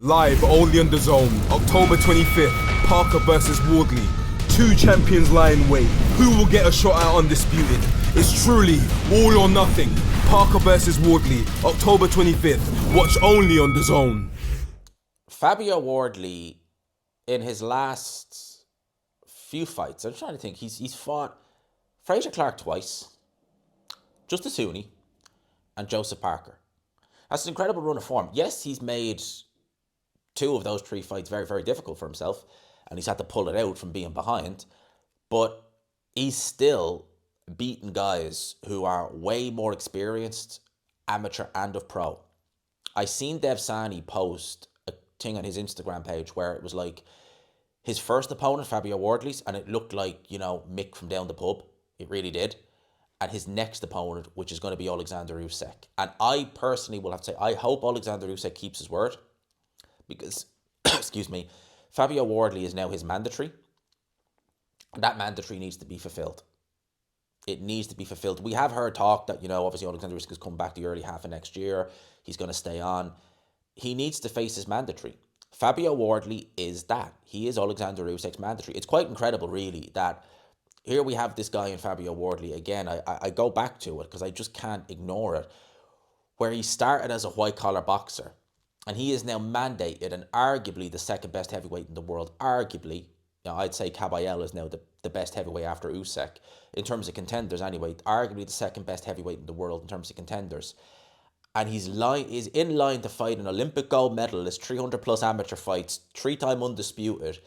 Live only on the Zone, October 25th, Parker versus Wardley. Two champions lie in wait. Who will get a shot at undisputed? It's truly all or nothing. Parker versus Wardley, October 25th. Watch only on the Zone. Fabio Wardley, in his last few fights, I'm trying to think, he's fought Fraser Clark twice, Justice Hooney, and Joseph Parker. That's an incredible run of form. Yes, he's made two of those three fights very, very difficult for himself, and he's had to pull it out from being behind, but he's still beaten guys who are way more experienced, amateur and of pro. I seen Dev Sani post a thing on his Instagram page where it was like his first opponent, Fabio Wardley's, and it looked like, Mick from down the pub. It really did. And his next opponent, which is going to be Oleksandr Usyk. And I personally will have to say, I hope Oleksandr Usyk keeps his word, because, excuse me, Fabio Wardley is now his mandatory. And that mandatory needs to be fulfilled. It needs to be fulfilled. We have heard talk that, obviously Oleksandr Usyk has come back the early half of next year. He's going to stay on. He needs to face his mandatory. Fabio Wardley is that. He is Oleksandr Usyk's mandatory. It's quite incredible, really, that here we have this guy in Fabio Wardley. Again, I go back to it because I just can't ignore it, where he started as a white-collar boxer, and he is now mandated and arguably the second best heavyweight in the world. Arguably, I'd say Caballero is now the best heavyweight after Usyk, in terms of contenders anyway. Arguably the second best heavyweight in the world in terms of contenders. And he's in line to fight an Olympic gold medalist, 300 plus amateur fights, 3-time undisputed.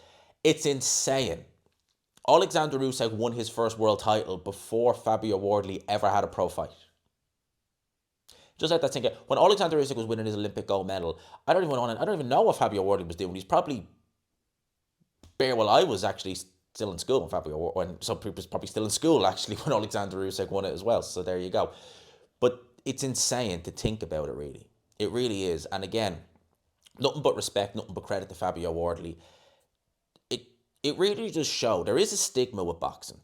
It's insane. Oleksandr Usyk won his first world title before Fabio Wardley ever had a pro fight. Just let that sink in. When Oleksandr Usyk was winning his Olympic gold medal, I don't even know what Fabio Wardley was doing. He's probably I was actually still in school when some people was probably still in school actually when Oleksandr Usyk won it as well. So there you go. But it's insane to think about it, really. It really is. And again, nothing but respect, nothing but credit to Fabio Wardley. It really does show there is a stigma with boxing.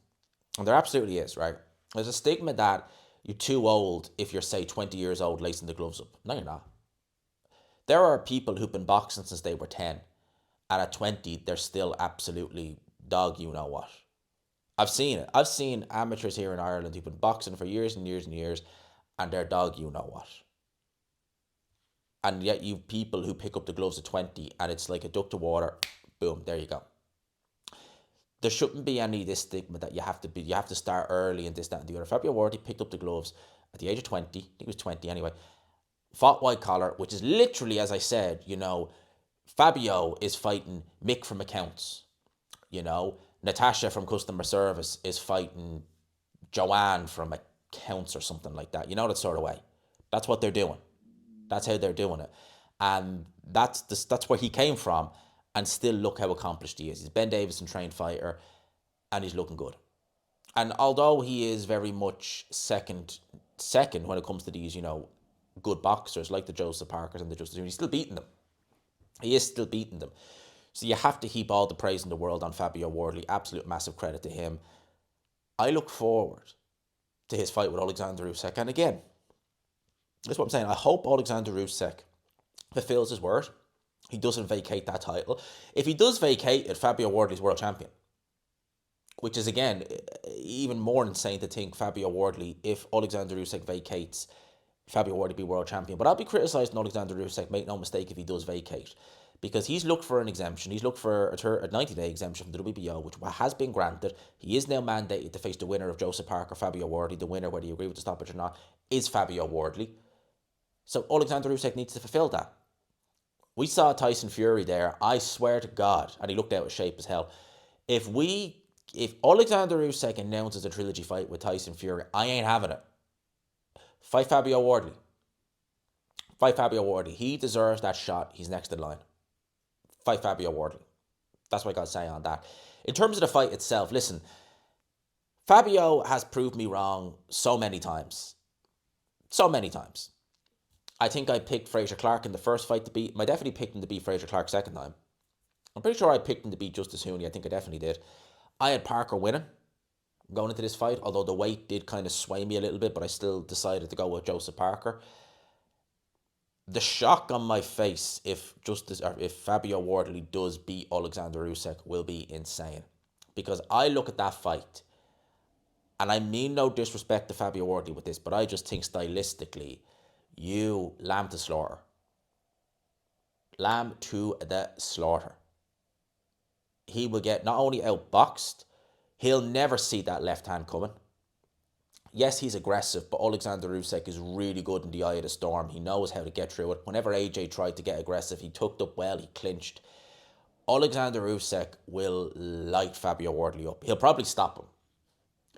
And there absolutely is, right? There's a stigma that you're too old if you're, say, 20 years old lacing the gloves up. No, you're not. There are people who've been boxing since they were 10. And at 20, they're still absolutely dog you know what. I've seen it. I've seen amateurs here in Ireland who've been boxing for years and years and years, and they're dog you know what. And yet you've people who pick up the gloves at 20 and it's like a duck to water, boom, there you go. There shouldn't be any of this stigma that you have to start early and this, that, and the other. Fabio Wardley picked up the gloves at the age of 20, I think he was 20 anyway, fought white collar, which is literally, as I said, Fabio is fighting Mick from accounts, Natasha from customer service is fighting Joanne from accounts or something like that. That sort of way. That's what they're doing. That's how they're doing it. And that's where he came from. And still look how accomplished he is. He's Ben Davison trained fighter and he's looking good. And although he is very much second when it comes to these, good boxers like the Joseph Parkers and the Justice, he's still beating them. He is still beating them. So you have to heap all the praise in the world on Fabio Wardley. Absolute massive credit to him. I look forward to his fight with Oleksandr Usyk. And again, that's what I'm saying. I hope Oleksandr Usyk fulfills his word. He doesn't vacate that title. If he does vacate it, Fabio Wardley's world champion. Which is, again, even more insane to think Fabio Wardley, if Oleksandr Usyk vacates, Fabio Wardley be world champion. But I'll be criticising Oleksandr Usyk, make no mistake, if he does vacate. Because he's looked for an exemption. He's looked for a 90-day exemption from the WBO, which has been granted. He is now mandated to face the winner of Joseph Parker, Fabio Wardley. The winner, whether you agree with the stoppage or not, is Fabio Wardley. So Oleksandr Usyk needs to fulfil that. We saw Tyson Fury there. I swear to God, and he looked out of shape as hell. If Oleksandr Usyk announces a trilogy fight with Tyson Fury, I ain't having it. Fight Fabio Wardley. Fight Fabio Wardley. He deserves that shot. He's next in line. Fight Fabio Wardley. That's what I got to say on that. In terms of the fight itself, listen, Fabio has proved me wrong so many times. So many times. I think I picked Fraser Clark in the first fight to beat him. I definitely picked him to beat Fraser Clark second time. I'm pretty sure I picked him to beat Justice Hooney. I think I definitely did. I had Parker winning going into this fight, although the weight did kind of sway me a little bit, but I still decided to go with Joseph Parker. the shock on my face if Fabio Wardley does beat Oleksandr Usyk will be insane. Because I look at that fight, and I mean no disrespect to Fabio Wardley with this, but I just think stylistically, you lamb to slaughter. Lamb to the slaughter. He will get not only outboxed, he'll never see that left hand coming. Yes, he's aggressive, but Oleksandr Usyk is really good in the eye of the storm. He knows how to get through it. Whenever AJ tried to get aggressive, he tucked up well, he clinched. Oleksandr Usyk will light Fabio Wardley up. He'll probably stop him.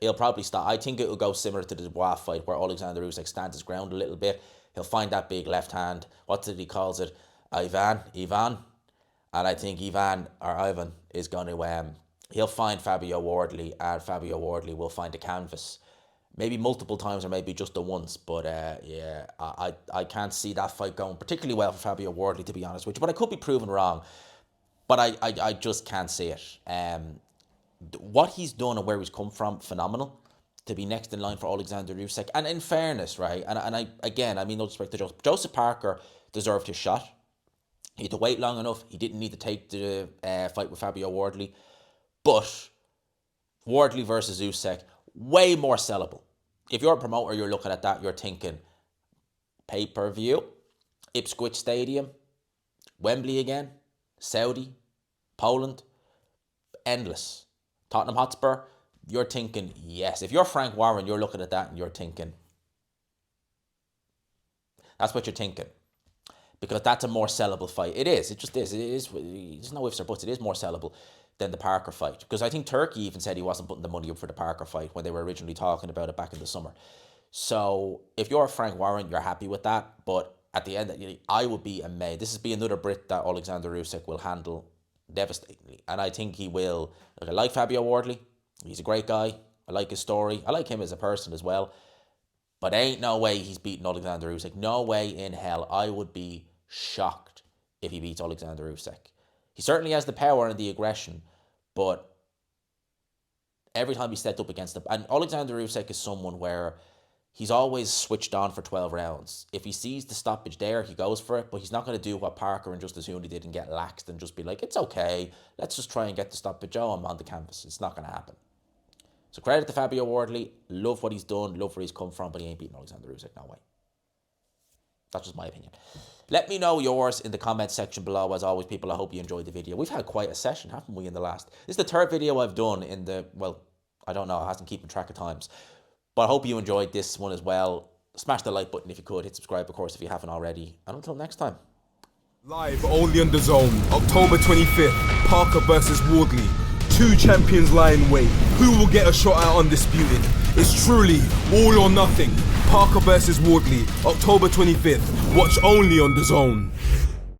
I think it will go similar to the Dubois fight where Oleksandr Usyk stands his ground a little bit. He'll find that big left hand. What did he calls it? Ivan. And I think Ivan is going to, he'll find Fabio Wardley, and Fabio Wardley will find a canvas. Maybe multiple times or maybe just the once. But yeah, I can't see that fight going particularly well for Fabio Wardley, to be honest with you. But I could be proven wrong. But I just can't see it. What he's done and where he's come from, phenomenal. To be next in line for Oleksandr Usyk. And in fairness, right, and I mean no disrespect to Joseph. Joseph Parker deserved his shot. He had to wait long enough. He didn't need to take the fight with Fabio Wardley. But Wardley versus Usyk, way more sellable. If you're a promoter, you're looking at that, you're thinking pay-per-view, Ipswich Stadium, Wembley again, Saudi, Poland, endless. Tottenham Hotspur, you're thinking yes. If you're Frank Warren, you're looking at that and you're thinking. That's what you're thinking. Because that's a more sellable fight. It is. It just is. It is. There's no ifs or buts. It is more sellable than the Parker fight. Because I think Turkey even said he wasn't putting the money up for the Parker fight when they were originally talking about it back in the summer. So if you're Frank Warren, you're happy with that. But at the end, I would be amazed. This would be another Brit that Oleksandr Usyk will handle devastatingly. And I think he will. I like Fabio Wardley. He's a great guy. I like his story. I like him as a person as well. But ain't no way he's beating Oleksandr Usyk. No way in hell. I would be shocked if he beats Oleksandr Usyk. He certainly has the power and the aggression, but every time he stepped up against him, and Oleksandr Usyk is someone where he's always switched on for 12 rounds. If he sees the stoppage there, he goes for it, but he's not going to do what Parker and Justice Huni did and get laxed and just be like, it's okay, let's just try and get the stoppage on the canvas. It's not going to happen. So credit to Fabio Wardley. Love what he's done, love where he's come from, but he ain't beating Oleksandr Usyk, no way. That's just my opinion. Let me know yours in the comment section below. As always, people, I hope you enjoyed the video. We've had quite a session, haven't we, in the last... This is the third video I've done in the... Well, I don't know. I hasn't keeping track of times. But I hope you enjoyed this one as well. Smash the like button if you could. Hit subscribe, of course, if you haven't already. And until next time. Live only on DAZN, October 25th, Parker versus Wardley. 2 champions lie in wait. Who will get a shot at undisputed? It's truly all or nothing. Parker versus Wardley, October 25th. Watch only on DAZN.